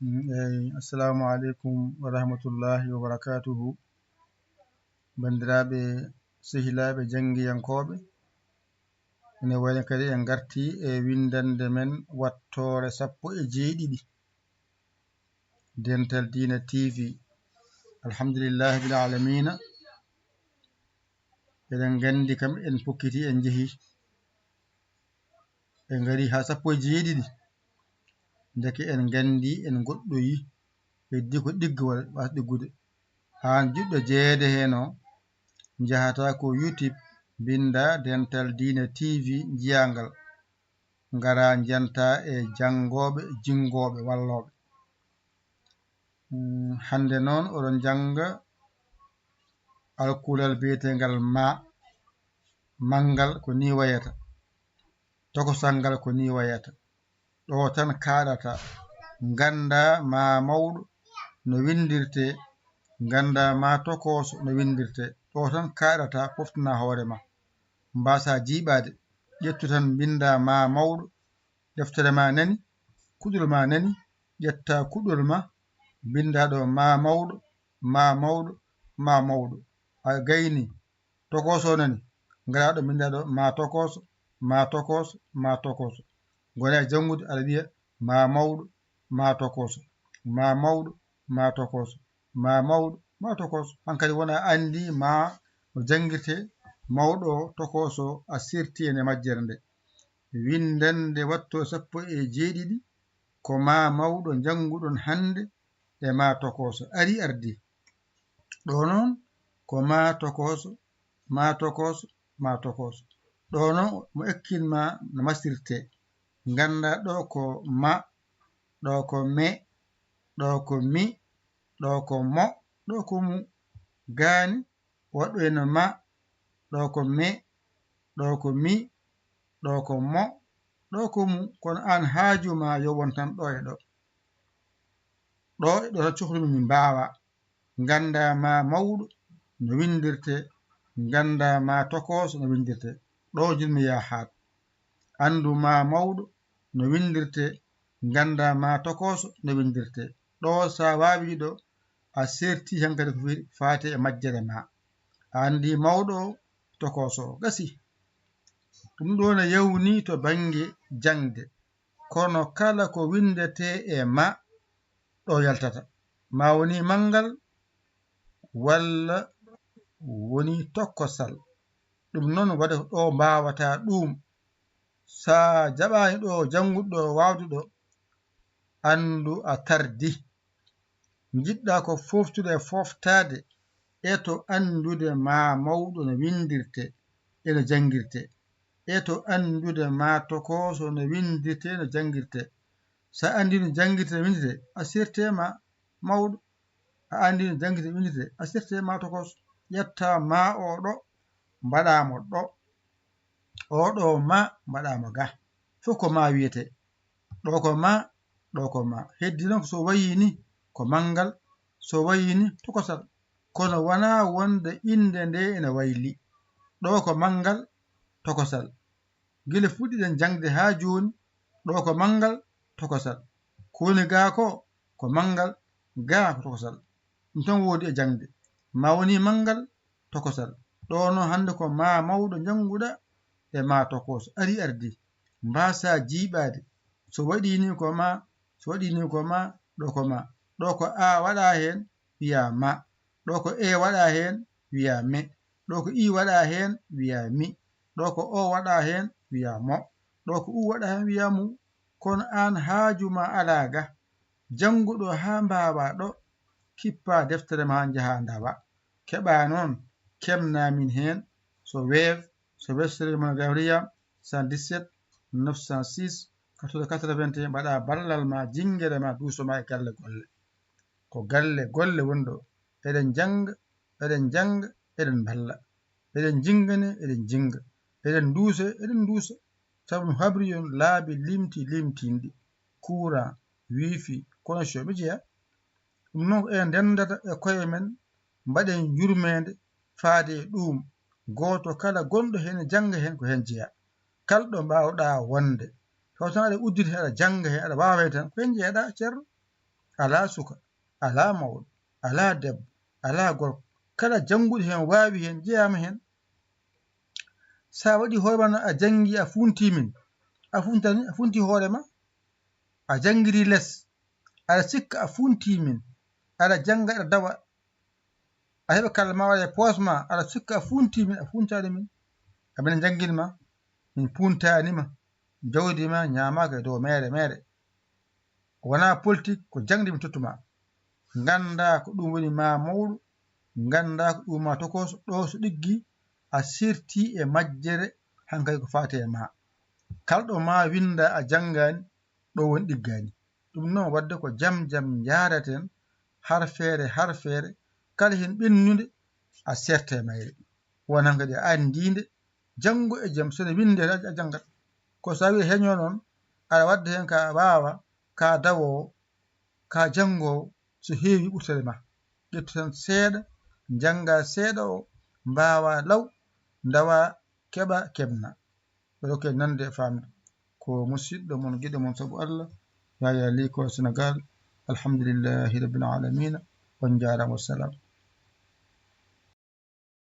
Assalamu alaikum wa rahmatullahi wa barakatuhu. Bandiraɓe sehilaɓe jangiyankoɓe, ene wayno kadi en garti e windande men wattore 17 Dental Dina TV. Alhamdulillahi bil alamina. Eɗen gandi kam en pokkiti en jeehi en gari ha 17 ndeke en gandi en goɗɗoyi heddi ko ɗiggawol was ɗiggude han juɗɗo jeede heno jahata ko YouTube binda Dental Dina TV jiyangal ngara janta e jangoɓe jingoɓe walloɓe. Hande noon oɗon janga alkulal biyetengal ma mangal ko ni wayata, tokosal ngal ko ni wayata. Ɗo tan kaɗata ganda ma mawɗo no windirte, ganda ma tokoso no windirte. Ɗo tan kaɗata poftana hoore ma mbasa jiɓade. Ƴettu tan binda ma mawɗo, deftere ma nani, kuɗol ma nani, ƴetta kuɗol ma binda ɗo ma mawɗo, ma mawɗo, ma mawɗo. A gayni tokoso nani, ngara ɗo binda ɗo ma tokoso, ma tokoso, ma tokoso. Gona jangude aɗa wiya ma mawɗo, ma tokoso, ma mawɗo, ma tokoso, ma mawɗo, ma tokoso. Hankkadi wona andi ma no jangirte mawɗo tokoso a sirti ene majjere nde. Windande watto 17 ko ma mawɗo janguɗon hande e ma tokoso ari ardi. Ɗo noon ko ma tokoso, ma tokoso, ma tokoso. Ɗo noon mo ekkinma no mastirte. Ganda ɗo ko ma, ɗo ko me, ɗo ko mi, ɗo ko mo, ɗo ko mu. Gani waɗɗo eno ma, ɗo ko me, ɗo ko mi, ɗo ko mo, ɗo ko mu. Kono an haajuma yo wontan ɗo e ɗo. Ɗo e ɗo cohlumi mi mbawa. Ganda ma mawɗo no windirte, ganda ma tokoso no windirte. Ɗo jinmi ya haat. Andu ma mawɗo no windirte, ganda ma tokoso no windirte. Ɗo sa wawi ɗo a serti hankadi ko fate e majjere ma. Andi mawɗo tokoso gasi. Ɗum ɗo ne yawni to bange jangde. Kono kala ko windete e ma ɗo yaltata. Ma woni mangal walla woni tokkosal. Ɗum noon waɗa ɗo mbawata ɗum. Sa jaɓani ɗo janguɗo wawduɗo andu a tardi. Jiɗɗa ko foftude e foftade e to andude ma mawɗo no windirte eno jangirte, e to andude ma tokoso no windirte no jangirte. Sa andi no jangirte no windirte a sirtema mawɗo, a andi no jangirte no windirte a sirtema tokoso. Ƴetta ma o ɗo mbaɗamo ɗo, oɗo ma mbaɗamo ga. Fof ko ma wiyete. Ɗo ko ma, ɗo ko ma. Heddi noon so wayini ko mangal, so wayini tokosal. Kono wona wonde inde nde ene wayli. Ɗo ko mangal, tokosal. Gila fuɗɗiɗen jangde ha joni, ɗo ko mangal, tokosal. Ko woni ga ko mangal, ga ko tokosal. Ɗum tan wodi e jangde. Ma woni mangal, tokosal. Ɗo noon hande ko ma mawɗo janguɗa e ma tokoso ari ardi. Mbasa jiɓade. So waɗini ko ma, so waɗini ko ma, ɗo ko ma. Ɗo ko a waɗa hen wiya ma. Ɗo ko e waɗa hen wiya me. Ɗo ko i waɗa hen wiya mi. Ɗo ko o waɗa hen wiya mo. Ɗo ko u waɗa hen wiya mu. Kono an haajuma alaga janguɗo ha mbawa ɗo kippa deftere ma jaha ndawa. Keɓa noon kemnamin hen so Wave, so Western Union gawriya 117 906 81 mbaɗa ballal ma jingere ma dusoma e galle golle. Ko galle golle woni ɗo. Eɗen janga, eɗen janga, eɗen balla. Eɗen jingane, eɗen jinga. Eɗen duusa, eɗen duusa. Sabu habri yon laabi limtindi. Courant, wifi, connexion ɓe jeeya. Ɗum noon ko en dendata e koye men mbaɗen yurmede faade ɗum. Goto kala gonɗo hen janga hen ko hen jeeya. Kalɗo mbawɗa wonde taw tan aɗa udditi aɗa janga hen aɗa wawa hen tan ko hen jeeyaɗa ceerno. ala suka ala mawɗo ala debbo ala gorko kala jannguɗo hen waawi hen jeeyama hen sa waɗi hoorema no a janngi a funtimin a funti hoorema a janngiri less aɗa sikka a funtimin aɗa jannga aɗa dawa a heɓa kalma waɗa e poos ma aɗa sikka a funtimin a funtani min amin jangguinma min puntanima jawdi ma ñamaka e dow mere wona politique ko jangde min tottuma ganda ko ɗum woni ma mawɗo ganda ko ɗum ma tokoso ɗo so ɗiggi a sirti e majjere hankkadi ko fate e ma kala ɗo ma winda a janggani ɗo woni ɗiggani ɗum noon wadde ko jaam jaraten har feere kala hen ɓennude a serta e mayre won hankkadi a andide janggo e jaam sone winde a janggat ko sa wi heño noon aɗa wadda hen ka wawa ka dawowo ka jangowo so heewi ɓurtere ma ƴettu tan seeɗa jangga seeɗa o mbawa law dawa keɓa keɓna ɓe dokke nande e famde ko musidɗo mon guiɗo mon saabu Allah Yaya Ly ko Sénégal alhamdulillahi rabbil alamina on jarama wassalam